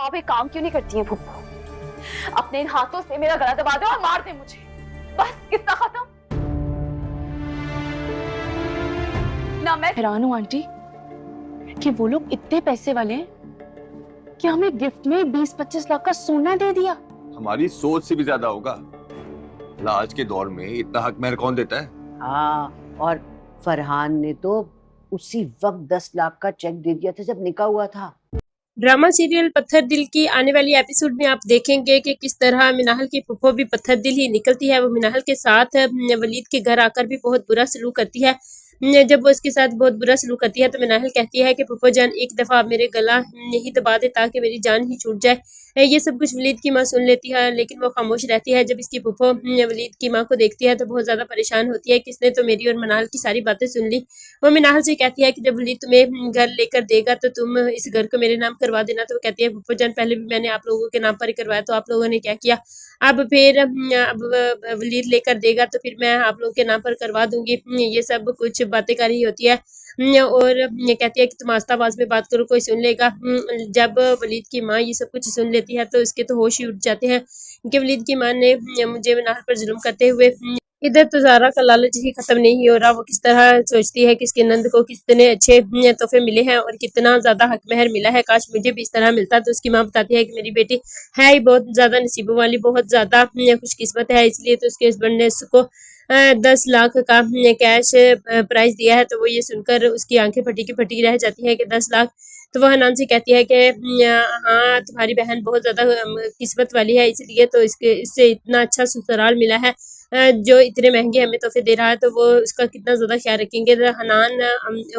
आप एक काम क्यों नहीं करती हैं फुप्पो? अपने इन हाथों से मेरा गला दबा दो और मार दे मुझे। बस किस्सा खत्म। ना मैं हैरान हूं आंटी कि वो लोग इतने पैसे वाले हैं कि हमें गिफ्ट में 20-25 लाख का सोना दे दिया। हमारी सोच से भी ज्यादा होगा। आज के दौर में इतना हक महर कौन देता है? हाँ, और फरहान ने तो उसी वक्त 10 लाख का चेक दे दिया था जब निकाह हुआ था। ड्रामा सीरियल पत्थर दिल की आने वाली एपिसोड में आप देखेंगे कि किस तरह मिनाहल की फुफो भी पत्थर दिल ही निकलती है। वो मिनाहल के साथ वलीद के घर आकर भी बहुत बुरा सलूक करती है। जब वो उसके साथ बहुत बुरा सलूक करती है तो मिनाहल कहती है कि फुफो जान एक दफा मेरे गला नहीं दबा दे ताकि मेरी जान ही छूट जाए। ये सब कुछ वलीद की माँ सुन लेती है लेकिन वो खामोश रहती है। जब इसकी फुफो वलीद की माँ को देखती है तो बहुत ज्यादा परेशान होती है कि इसने तो मेरी और मिनाहल की सारी बातें सुन ली। वो मिनाहल से कहती है कि जब वलीद तुम्हें घर लेकर देगा तो तुम इस घर को मेरे नाम करवा देना। तो वो कहती है फुफो जान पहले भी मैंने आप लोगों के नाम पर ही करवाया तो आप लोगों ने क्या किया। अब फिर अब वलीद लेकर देगा तो फिर मैं आप लोगों के नाम पर करवा दूंगी। ये सब कुछ बातें कर रही होती है और ये कहती है कि तुम आस्ता आवाज में बात करो कोई सुन लेगा। जब वलीद की माँ ये सब कुछ सुन लेती है तो इसके तो होश ही उठ जाते हैं कि वलीद की माँ ने मुझे मिनाहल पर जुल्म करते हुए। इधर तो ज़ारा का लालच ही खत्म नहीं हो रहा। वो किस तरह सोचती है कि इसके नंद को कितने अच्छे तोहफे मिले हैं और कितना ज्यादा हक महर मिला है, काश मुझे भी इस तरह मिलता। तो उसकी माँ बताती है कि मेरी बेटी है ही बहुत ज्यादा नसीबों वाली, बहुत ज्यादा खुशकिस्मत है, इसलिए तो उसके हस्बैंड ने उसको 10 लाख का कैश प्राइज दिया है। तो वो ये सुनकर उसकी आंखें फटी की फटी रह जाती है कि 10 लाख। तो वह हनान से कहती है कि हाँ तुम्हारी बहन बहुत ज्यादा किस्मत वाली है, इसलिए तो इससे इतना अच्छा ससुराल मिला है जो इतने महंगे हमें तोहफे दे रहा है। तो वो उसका कितना ज्यादा ख्याल रखेंगे। हनान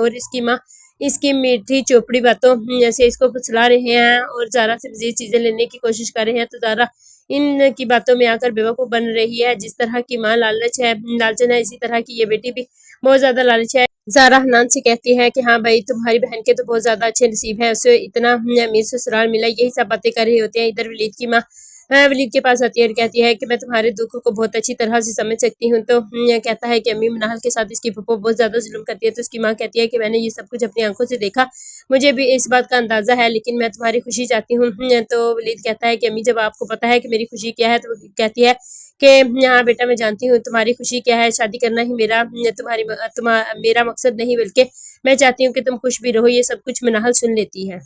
और इसकी माँ इसकी मीठी चोपड़ी बातों जैसे इसको फुसला रहे हैं और ज़ारा से मजीद चीजें लेने की कोशिश कर रहे हैं। तो ज़ारा इन की बातों में आकर बेवकूफ बन रही है। जिस तरह की माँ लालचन है, इसी तरह की ये बेटी भी बहुत ज्यादा लालच है। ज़ारा हनान से कहती है कि हाँ भाई तुम्हारी बहन के तो बहुत ज्यादा अच्छे नसीब है, उसे इतना अमीर ससुराल मिला। यही सब बातें कर रहे होते हैं। इधर वलीद की माँ वलीद के पास आती है और कहती है कि मैं तुम्हारे दुख को बहुत अच्छी तरह से समझ सकती हूँ। तो कहता है कि अम्मी मिनाहल के साथ इसकी फुफो बहुत ज्यादा जुल्म करती है। तो उसकी माँ कहती है कि मैंने ये सब कुछ अपनी आंखों से देखा, मुझे भी इस बात का अंदाजा है, लेकिन मैं तुम्हारी खुशी चाहती हूँ। तो वलीद कहता है कि अम्मी जब आपको पता है कि मेरी खुशी क्या है। तो वो कहती है कि हाँ बेटा मैं जानती हूँ तुम्हारी खुशी क्या है, शादी करना ही मेरा मकसद नहीं, बल्कि मैं चाहती हूँ कि तुम खुश भी रहो। ये सब कुछ मिनाहल सुन लेती है।